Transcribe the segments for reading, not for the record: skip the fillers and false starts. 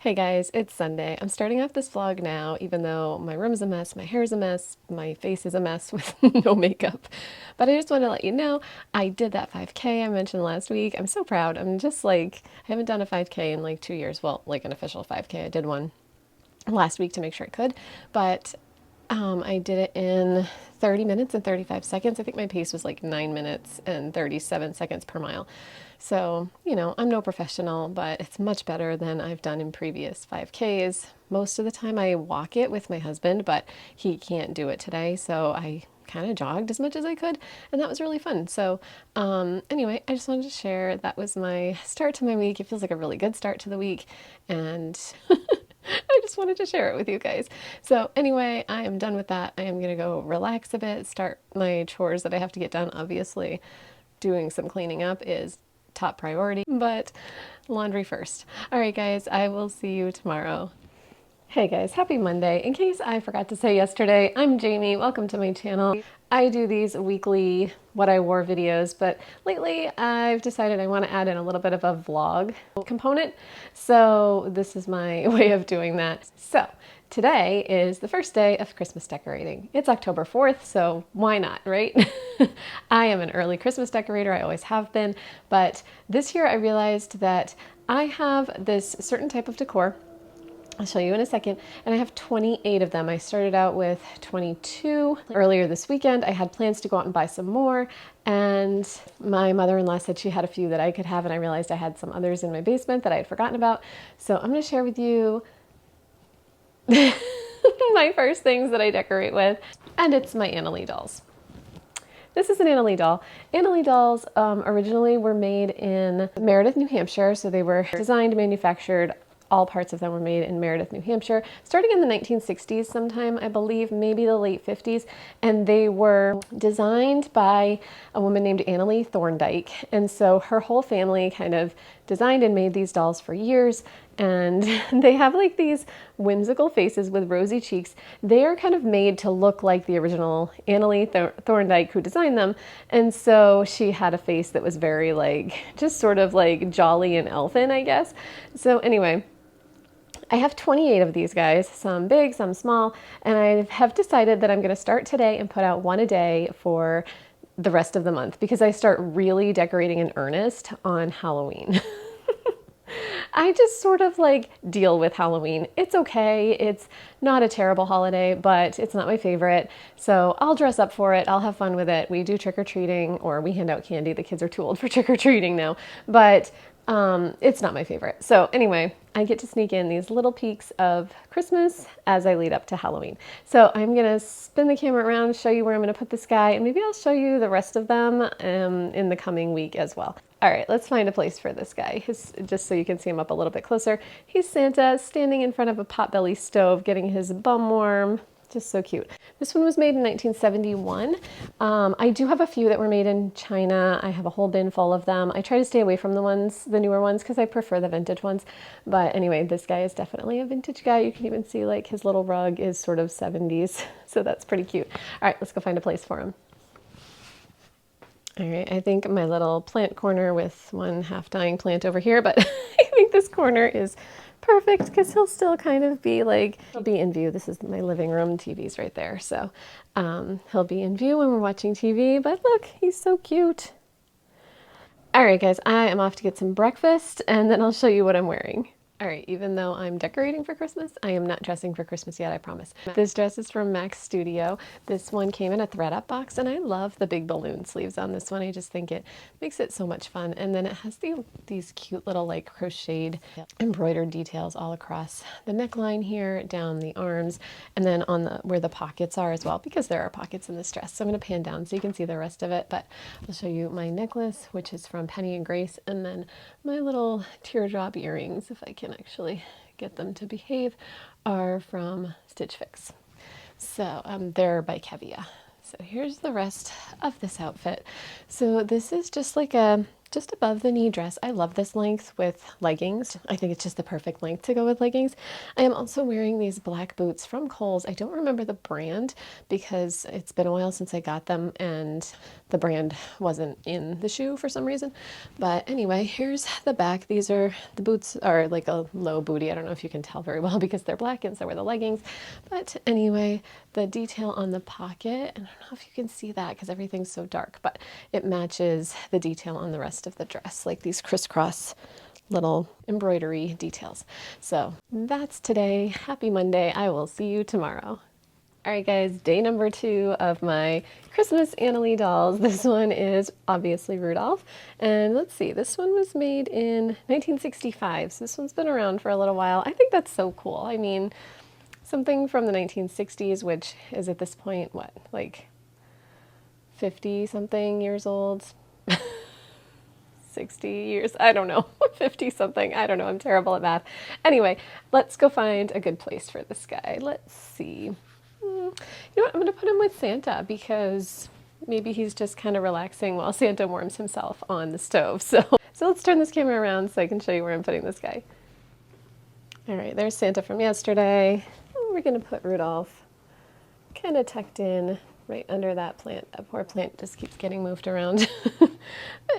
Hey guys, it's Sunday. I'm starting off this vlog now, even though my room's a mess, my hair's a mess, my face is a mess with no makeup. But I just want to let you know, I did that 5K I mentioned last week. I'm so proud. I'm just like, I haven't done a 5K in like 2 years. Well, like an official 5K. I did one last week to make sure I could, but I did it in 30 minutes and 35 seconds. I think my pace was like 9 minutes and 37 seconds per mile. So, I'm no professional, but it's much better than I've done in previous 5Ks. Most of the time I walk it with my husband, but he can't do it today. So I kind of jogged as much as I could, and that was really fun. So, anyway, I just wanted to share that was my start to my week. It feels like a really good start to the week, and I just wanted to share it with you guys. So anyway, I am done with that. I am going to go relax a bit, start my chores that I have to get done. Obviously, doing some cleaning up is top priority, but laundry first. All right, guys, I will see you tomorrow. Hey guys, happy Monday. In case I forgot to say yesterday, I'm Jamie. Welcome to my channel. I do these weekly what I wore videos, but lately I've decided I want to add in a little bit of a vlog component. So this is my way of doing that. So today is the first day of Christmas decorating. It's October 4th, so why not, right? I am an early Christmas decorator. I always have been, but this year I realized that I have this certain type of decor. I'll show you in a second. And I have 28 of them. I started out with 22 earlier this weekend. I had plans to go out and buy some more. And my mother-in-law said she had a few that I could have. And I realized I had some others in my basement that I had forgotten about. So I'm going to share with you my first things that I decorate with. And it's my Annalie dolls. This is an Annalie doll. Annalie dolls originally were made in Meredith, New Hampshire. So they were designed, manufactured, all parts of them were made in Meredith, New Hampshire, starting in the 1960s sometime, I believe, maybe the late 50s. And they were designed by a woman named Annalie Thorndike. And so her whole family kind of designed and made these dolls for years. And they have like these whimsical faces with rosy cheeks. They are kind of made to look like the original Annalie Thorndike who designed them. And so she had a face that was very like, just sort of like jolly and elfin, I guess. So anyway, I have 28 of these guys, some big, some small, and I have decided that I'm going to start today and put out one a day for the rest of the month because I start really decorating in earnest on Halloween. I just sort of like deal with Halloween. It's okay. It's not a terrible holiday, but it's not my favorite. So I'll dress up for it. I'll have fun with it. We do trick-or-treating or we hand out candy. The kids are too old for trick-or-treating now, but it's not my favorite. So anyway, I get to sneak in these little peeks of Christmas as I lead up to Halloween. So I'm going to spin the camera around, show you where I'm going to put this guy, and maybe I'll show you the rest of them in the coming week as well. All right, let's find a place for this guy, just so you can see him up a little bit closer. He's Santa standing in front of a potbelly stove, getting his bum warm. Just so cute. This one was made in 1971. I do have a few that were made in China. I have a whole bin full of them. I try to stay away from the newer ones, because I prefer the vintage ones. But anyway, this guy is definitely a vintage guy. You can even see like his little rug is sort of 70s. So that's pretty cute. All right, let's go find a place for him. All right, I think my little plant corner with one half-dying plant over here, but I think this corner is perfect because he'll still kind of be like, he'll be in view. This is my living room, TV's right there. So he'll be in view when we're watching TV, but look, he's so cute. All right, guys, I am off to get some breakfast and then I'll show you what I'm wearing. All right, even though I'm decorating for Christmas, I am not dressing for Christmas yet, I promise. This dress is from Max Studio. This one came in a thread-up box, and I love the big balloon sleeves on this one. I just think it makes it so much fun. And then it has these cute little like crocheted embroidered details all across the neckline here, down the arms, and then on where the pockets are as well, because there are pockets in this dress. So I'm going to pan down so you can see the rest of it, but I'll show you my necklace, which is from Penny and Grace, and then my little teardrop earrings, if I can actually get them to behave, are from Stitch Fix. So they're by Kevia. So here's the rest of this outfit. So this is just like a just above the knee dress. I love this length with leggings. I think it's just the perfect length to go with leggings. I am also wearing these black boots from Kohl's. I don't remember the brand because it's been a while since I got them and the brand wasn't in the shoe for some reason. But anyway, here's the back. The boots are like a low booty. I don't know if you can tell very well because they're black and so are the leggings. But anyway, the detail on the pocket, and I don't know if you can see that because everything's so dark, but it matches the detail on the rest of the dress, like these crisscross little embroidery details. So that's today. Happy Monday. I will see you tomorrow. All right, guys, day number 2 of my Christmas Annalie dolls. This one is obviously Rudolph. And let's see, this one was made in 1965. So this one's been around for a little while. I think that's so cool. I mean, something from the 1960s, which is at this point, what, like 50 something years old? 60 years, I don't know, 50 something, I don't know, I'm terrible at math. Anyway, let's go find a good place for this guy. Let's see. You know what, I'm gonna put him with Santa because maybe he's just kind of relaxing while Santa warms himself on the stove. So let's turn this camera around so I can show you where I'm putting this guy. All right, there's Santa from yesterday. We're gonna put Rudolph kind of tucked in right under that plant. That poor plant just keeps getting moved around. But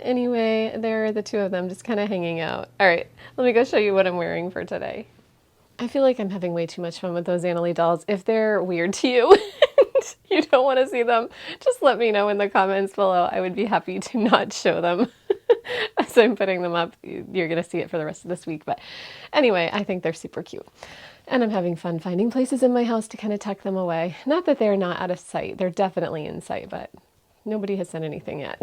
anyway, there are the two of them just kind of hanging out. All right, let me go show you what I'm wearing for today. I feel like I'm having way too much fun with those Annalie dolls. If they're weird to you and you don't want to see them, just let me know in the comments below. I would be happy to not show them as I'm putting them up. You're going to see it for the rest of this week. But anyway, I think they're super cute. And I'm having fun finding places in my house to kind of tuck them away. Not that they're not out of sight. They're definitely in sight, but nobody has said anything yet.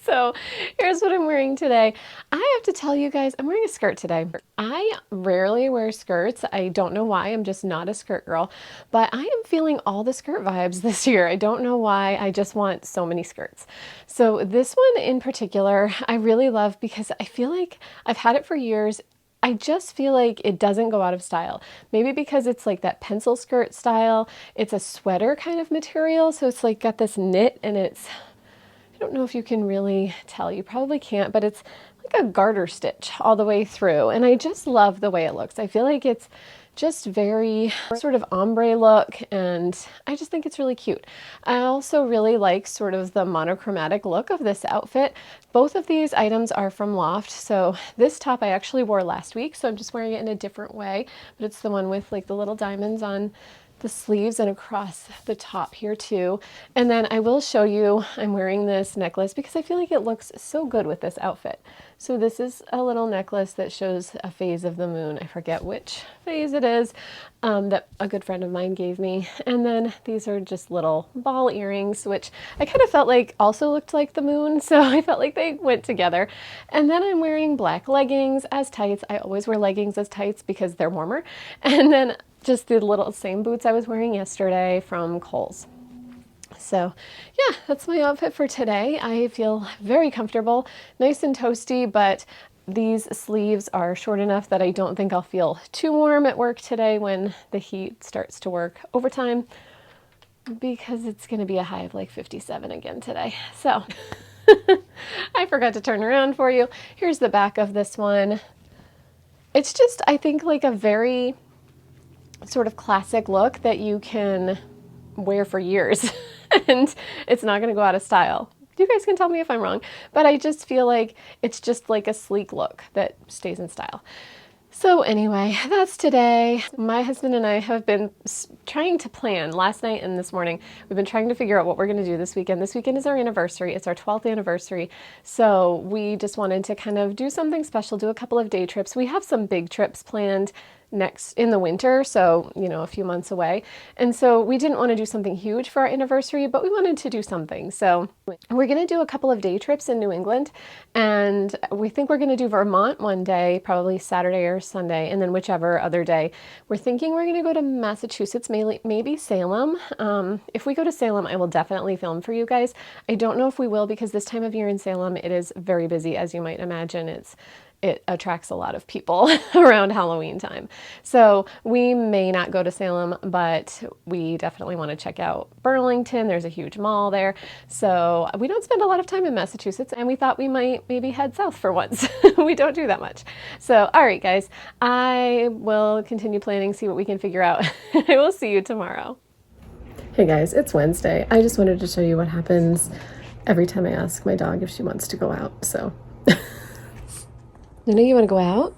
So here's what I'm wearing today. I have to tell you guys, I'm wearing a skirt today. I rarely wear skirts. I don't know why. I'm just not a skirt girl, but I am feeling all the skirt vibes this year. I don't know why. I just want so many skirts. So this one in particular, I really love because I feel like I've had it for years. I just feel like it doesn't go out of style. Maybe because it's like that pencil skirt style. It's a sweater kind of material. So it's like got this knit and it's, I don't know if you can really tell, you probably can't, but it's like a garter stitch all the way through. And I just love the way it looks. I feel like it's just very sort of ombre look and I just think it's really cute. I also really like sort of the monochromatic look of this outfit. Both of these items are from Loft. So this top I actually wore last week, so I'm just wearing it in a different way, but it's the one with like the little diamonds on the sleeves and across the top here too. And then I will show you, I'm wearing this necklace because I feel like it looks so good with this outfit. So this is a little necklace that shows a phase of the moon. I forget which phase it is, that a good friend of mine gave me. And then these are just little ball earrings, which I kind of felt like also looked like the moon. So I felt like they went together. And then I'm wearing black leggings as tights. I always wear leggings as tights because they're warmer. And then just the little same boots I was wearing yesterday from Kohl's. So yeah, that's my outfit for today. I feel very comfortable, nice and toasty, but these sleeves are short enough that I don't think I'll feel too warm at work today when the heat starts to work overtime because it's going to be a high of like 57 again today. So I forgot to turn around for you. Here's the back of this one. It's just, I think, like a very sort of classic look that you can wear for years and it's not going to go out of style. You guys can tell me if I'm wrong, but I just feel like it's just like a sleek look that stays in style. So anyway, that's today. My husband and I have been trying to plan last night and this morning. We've been trying to figure out what we're going to do this weekend. This weekend is our anniversary. It's our 12th anniversary. So we just wanted to kind of do something special, do a couple of day trips. We have some big trips planned next in the winter, so you know, a few months away, and so we didn't want to do something huge for our anniversary, but we wanted to do something. So we're going to do a couple of day trips in New England, and we think we're going to do Vermont one day, probably Saturday or Sunday, and then whichever other day. We're thinking we're going to go to Massachusetts, maybe Salem. If we go to Salem, I will definitely film for you guys. I don't know if we will because this time of year in Salem it is very busy, as you might imagine. It's it attracts a lot of people around Halloween time. So we may not go to Salem, but we definitely want to check out Burlington. There's a huge mall there. So we don't spend a lot of time in Massachusetts, and we thought we might maybe head south for once. We don't do that much. So, all right, guys, I will continue planning, see what we can figure out. I will see you tomorrow. Hey guys, it's Wednesday. I just wanted to show you what happens every time I ask my dog if she wants to go out. So, Luna, you want to go out?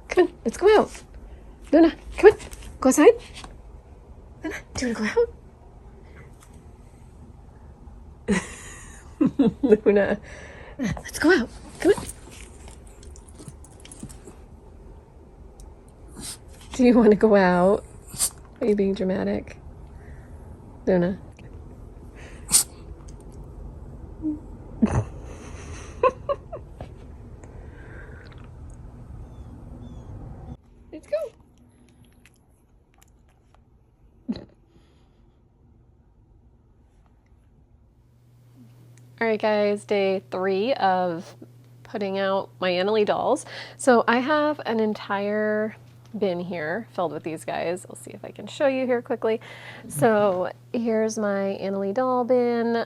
Come on, let's go out. Luna, come on, go outside. Luna, do you want to go out? Luna, let's go out. Come on. Do you want to go out? Are you being dramatic? Luna. Let's go. All right, guys, day 3 of putting out my Annalie dolls. So I have an entire bin here filled with these guys. I'll see if I can show you here quickly. So here's my Annalie doll bin.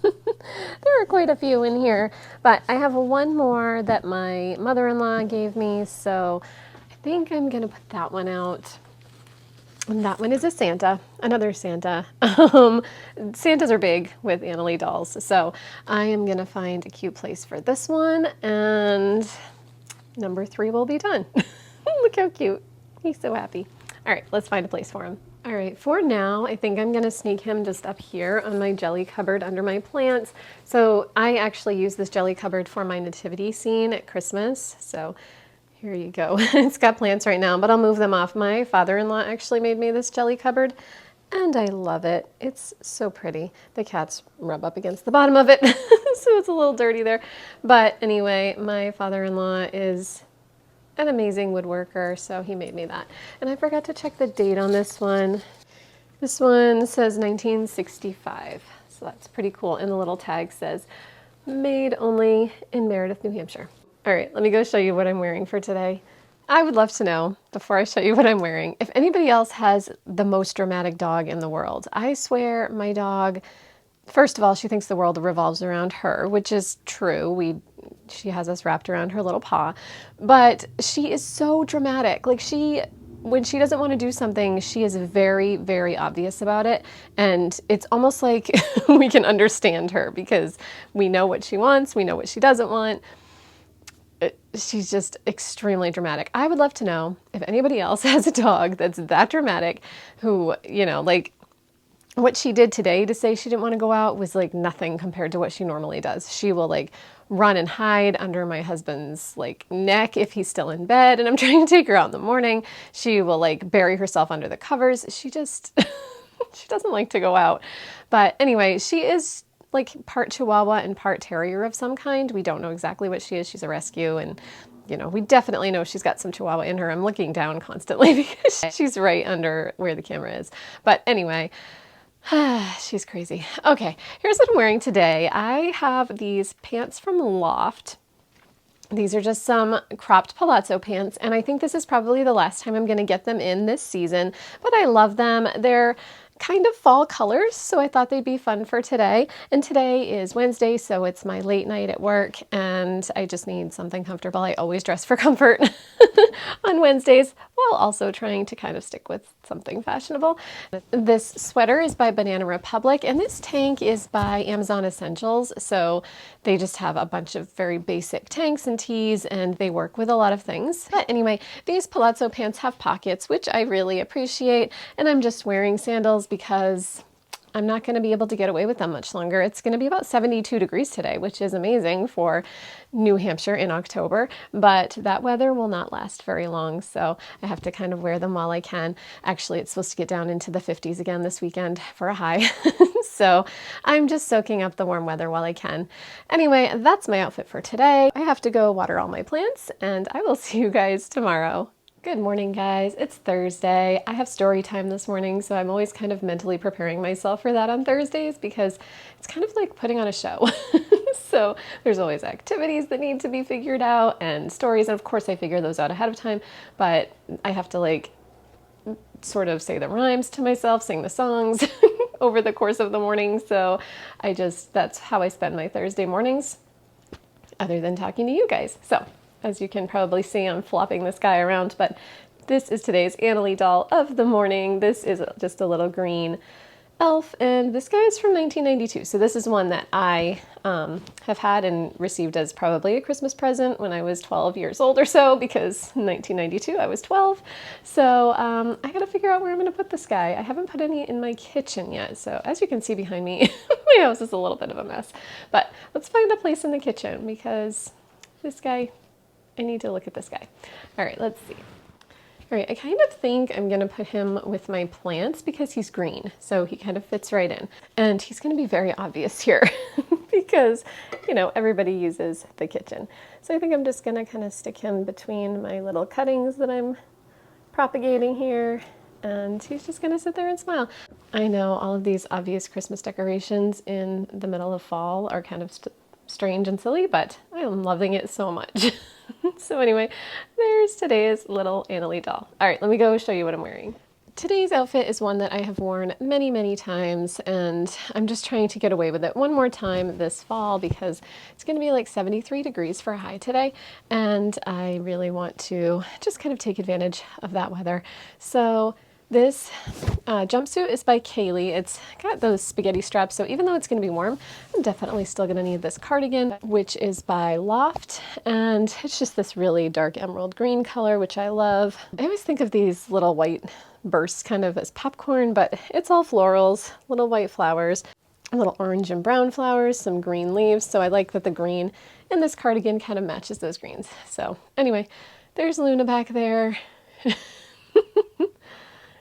There are quite a few in here, but I have one more that my mother-in-law gave me, so I think I'm gonna put that one out. And that one is a Santa, another Santa. Santas are big with Annalie dolls, so I am gonna find a cute place for this one, and number 3 will be done. Look how cute. He's so happy. All right, let's find a place for him. All right, for now, I think I'm gonna sneak him just up here on my jelly cupboard under my plants. So I actually use this jelly cupboard for my nativity scene at Christmas. So here you go. It's got plants right now, but I'll move them off. My father-in-law actually made me this jelly cupboard, and I love it. It's so pretty. The cats rub up against the bottom of it, so it's a little dirty there. But anyway, my father-in-law is an amazing woodworker, so he made me that. And I forgot to check the date on this one. This one says 1965, so that's pretty cool. And the little tag says, made only in Meredith, New Hampshire. All right, let me go show you what I'm wearing for today. I would love to know, before I show you what I'm wearing, if anybody else has the most dramatic dog in the world. I swear my dog, first of all, she thinks the world revolves around her, which is true. She has us wrapped around her little paw, but she is so dramatic. Like when she doesn't want to do something, she is very, very obvious about it. And it's almost like we can understand her because we know what she wants. We know what she doesn't want. She's just extremely dramatic. I would love to know if anybody else has a dog that's that dramatic who, you know, like, what she did today to say she didn't want to go out was like nothing compared to what she normally does. She will like run and hide under my husband's like neck if he's still in bed and I'm trying to take her out in the morning. She will like bury herself under the covers. She just, she doesn't like to go out. But anyway, she is like part Chihuahua and part Terrier of some kind. We don't know exactly what she is. She's a rescue, and you know, we definitely know she's got some Chihuahua in her. I'm looking down constantly because she's right under where the camera is. But anyway, she's crazy. Okay, here's what I'm wearing today. I have these pants from Loft. These are just some cropped palazzo pants, and I think this is probably the last time I'm going to get them in this season, but I love them. They're kind of fall colors, so I thought they'd be fun for today. And today is Wednesday, so it's my late night at work, and I just need something comfortable. I always dress for comfort on Wednesdays, while also trying to kind of stick with something fashionable. This sweater is by Banana Republic, and this tank is by Amazon Essentials, so they just have a bunch of very basic tanks and tees, and they work with a lot of things. But anyway, these palazzo pants have pockets, which I really appreciate, and I'm just wearing sandals because I'm not going to be able to get away with them much longer. It's going to be about 72 degrees today, which is amazing for New Hampshire in October, but that weather will not last very long, so I have to kind of wear them while I can. Actually, it's supposed to get down into the 50s again this weekend for a high, so I'm just soaking up the warm weather while I can. Anyway, that's my outfit for today. I have to go water all my plants, and I will see you guys tomorrow. Good morning, guys. It's Thursday. I have story time this morning, so I'm always kind of mentally preparing myself for that on Thursdays because it's kind of like putting on a show. So there's always activities that need to be figured out and stories. And of course I figure those out ahead of time, but I have to like sort of say the rhymes to myself, sing the songs over the course of the morning. So that's how I spend my Thursday mornings other than talking to you guys. So as you can probably see, I'm flopping this guy around, but this is today's Annalie doll of the morning. This is just a little green elf, and this guy is from 1992. So this is one that I have had and received as probably a Christmas present when I was 12 years old or so, because in 1992 I was 12. So I gotta figure out where I'm gonna put this guy. I haven't put any in my kitchen yet. So as you can see behind me, my house is a little bit of a mess, but let's find a place in the kitchen because this guy, I need to look at this guy. All right, let's see. All right, I kind of think I'm gonna put him with my plants because he's green, so he kind of fits right in. And he's gonna be very obvious here because, you know, everybody uses the kitchen. So I think I'm just gonna kind of stick him between my little cuttings that I'm propagating here, and he's just gonna sit there and smile. I know all of these obvious Christmas decorations in the middle of fall are kind of strange and silly, but I am loving it so much. So anyway, there's today's little Annalie doll. All right, let me go show you what I'm wearing. Today's outfit is one that I have worn many, many times, and I'm just trying to get away with it one more time this fall because it's going to be like 73 degrees for a high today, and I really want to just kind of take advantage of that weather. So this jumpsuit is by Kaylee. It's got those spaghetti straps, so even though it's going to be warm, I'm definitely still going to need this cardigan, which is by Loft, and it's just this really dark emerald green color, which I love. I always think of these little white bursts kind of as popcorn, but it's all florals, little white flowers, little orange and brown flowers, some green leaves, so I like that the green in this cardigan kind of matches those greens. So anyway, there's Luna back there.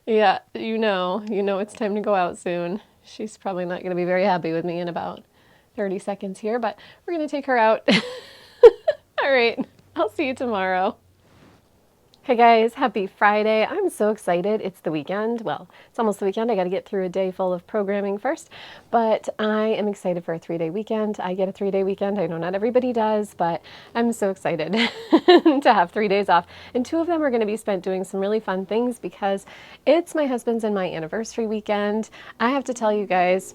Yeah, you know it's time to go out soon. She's probably not going to be very happy with me in about 30 seconds here, but we're going to take her out. All right, I'll see you tomorrow. Hey guys, happy Friday. I'm so excited. It's the weekend. Well, it's almost the weekend. I got to get through a day full of programming first, but I am excited for a 3-day weekend. I get a 3-day weekend. I know not everybody does, but I'm so excited to have 3 days off. And 2 of them are going to be spent doing some really fun things because it's my husband's and my anniversary weekend. I have to tell you guys,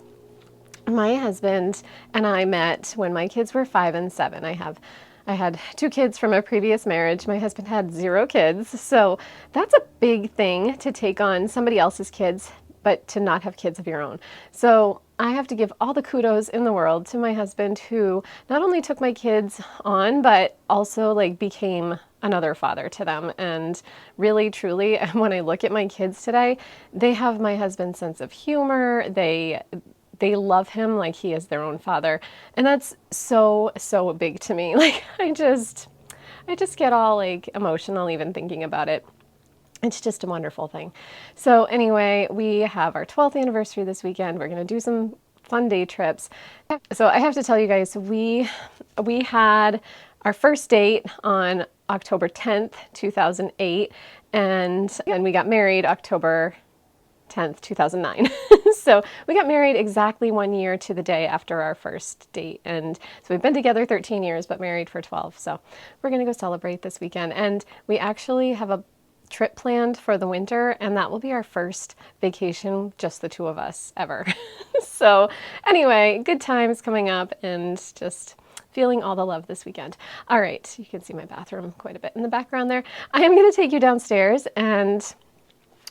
my husband and I met when my kids were 5 and 7. I had 2 kids from a previous marriage. My husband had 0 kids. So that's a big thing to take on somebody else's kids, but to not have kids of your own. So I have to give all the kudos in the world to my husband, who not only took my kids on, but also like became another father to them. And really, truly, when I look at my kids today, they have my husband's sense of humor. They love him like he is their own father. And that's so, so big to me. Like, I just get all like emotional even thinking about it. It's just a wonderful thing. So anyway, we have our 12th anniversary this weekend. We're going to do some fun day trips. So I have to tell you guys, we had our first date on October 10th, 2008, and we got married October 10th, 2009. So we got married exactly 1 year to the day after our first date. And so we've been together 13 years, but married for 12. So we're going to go celebrate this weekend. And we actually have a trip planned for the winter, and that will be our first vacation, just the 2 of us ever. So anyway, good times coming up and just feeling all the love this weekend. All right, you can see my bathroom quite a bit in the background there. I am going to take you downstairs and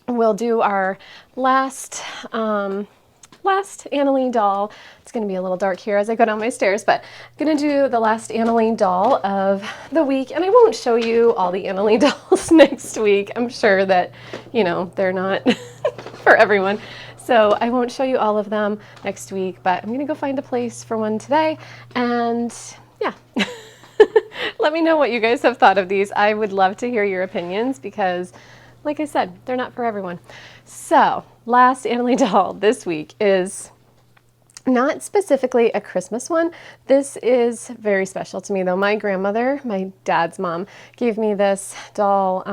we'll do our last Annalie doll. It's going to be a little dark here as I go down my stairs, but I'm going to do the last Annalie doll of the week, and I won't show you all the Annalie dolls next week. I'm sure that, you know, they're not for everyone. So I won't show you all of them next week, but I'm going to go find a place for one today, and yeah. Let me know what you guys have thought of these. I would love to hear your opinions because, like I said, they're not for everyone. So, last Annalie doll this week is not specifically a Christmas one. This is very special to me though. My grandmother, my dad's mom, gave me this doll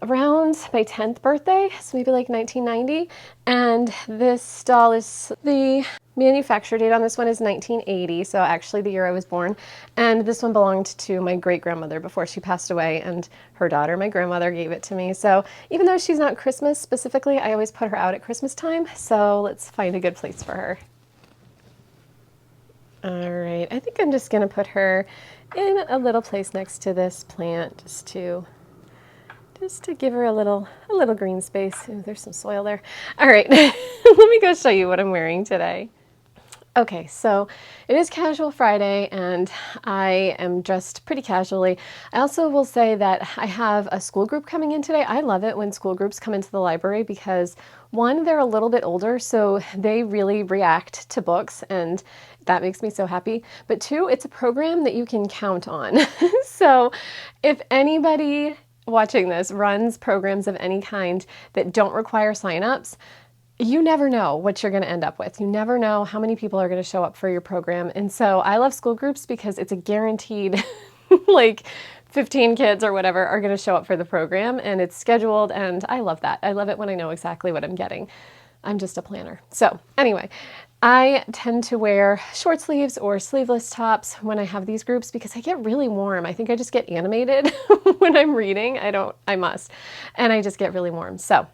around my 10th birthday, so maybe like 1990. And this doll is, the manufacture date on this one is 1980, so actually the year I was born. And this one belonged to my great-grandmother before she passed away, and her daughter, my grandmother, gave it to me. So even though she's not Christmas specifically, I always put her out at Christmas time, so let's find a good place for her. All right, I think I'm just gonna put her in a little place next to this plant just to give her a little green space. Ooh, there's some soil there. All right, let me go show you what I'm wearing today. Okay, so it is Casual Friday and I am dressed pretty casually. I also will say that I have a school group coming in today. I love it when school groups come into the library because one, they're a little bit older, so they really react to books and that makes me so happy. But two, it's a program that you can count on. So if anybody watching this runs programs of any kind that don't require signups, you never know what you're going to end up with. You never know how many people are going to show up for your program. And so I love school groups because it's a guaranteed like 15 kids or whatever are going to show up for the program and it's scheduled and I love that. I love it when I know exactly what I'm getting. I'm just a planner. So anyway, I tend to wear short sleeves or sleeveless tops when I have these groups because I get really warm. I think I just get animated when I'm reading. I must. And I just get really warm. So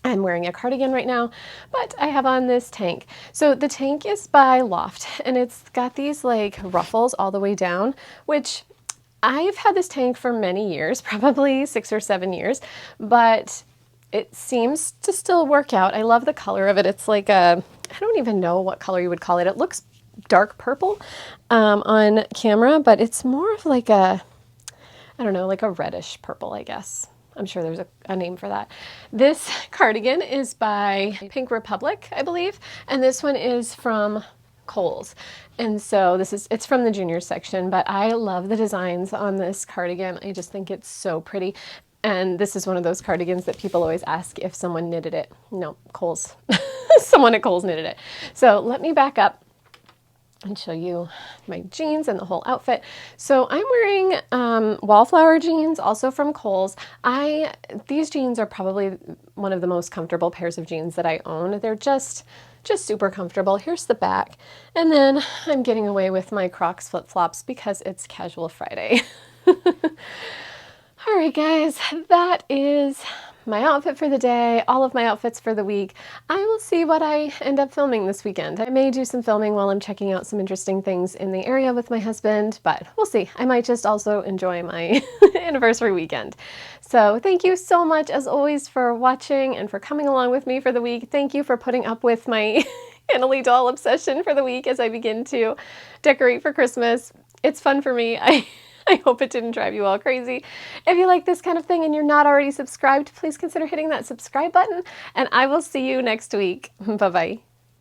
I'm wearing a cardigan right now, but I have on this tank. So the tank is by Loft and it's got these like ruffles all the way down, which I've had this tank for many years, probably 6 or 7 years, but it seems to still work out. I love the color of it. It's like a, I don't even know what color you would call it. It looks dark purple on camera, but it's more of like a, I don't know, like a reddish purple, I guess. I'm sure there's a name for that. This cardigan is by Pink Republic, I believe, and this one is from Kohl's. And so it's from the junior section, but I love the designs on this cardigan. I just think it's so pretty. And this is one of those cardigans that people always ask if someone knitted it. No, Kohl's. Someone at Kohl's knitted it. So let me back up and show you my jeans and the whole outfit. So I'm wearing Wallflower jeans, also from Kohl's. These jeans are probably one of the most comfortable pairs of jeans that I own. They're just super comfortable. Here's the back. And then I'm getting away with my Crocs flip-flops because it's Casual Friday. All right, guys, that is my outfit for the day, all of my outfits for the week. I will see what I end up filming this weekend. I may do some filming while I'm checking out some interesting things in the area with my husband, but we'll see. I might just also enjoy my anniversary weekend. So thank you so much, as always, for watching and for coming along with me for the week. Thank you for putting up with my Annalie doll obsession for the week as I begin to decorate for Christmas. It's fun for me. I hope it didn't drive you all crazy. If you like this kind of thing and you're not already subscribed, please consider hitting that subscribe button, and I will see you next week. Bye-bye.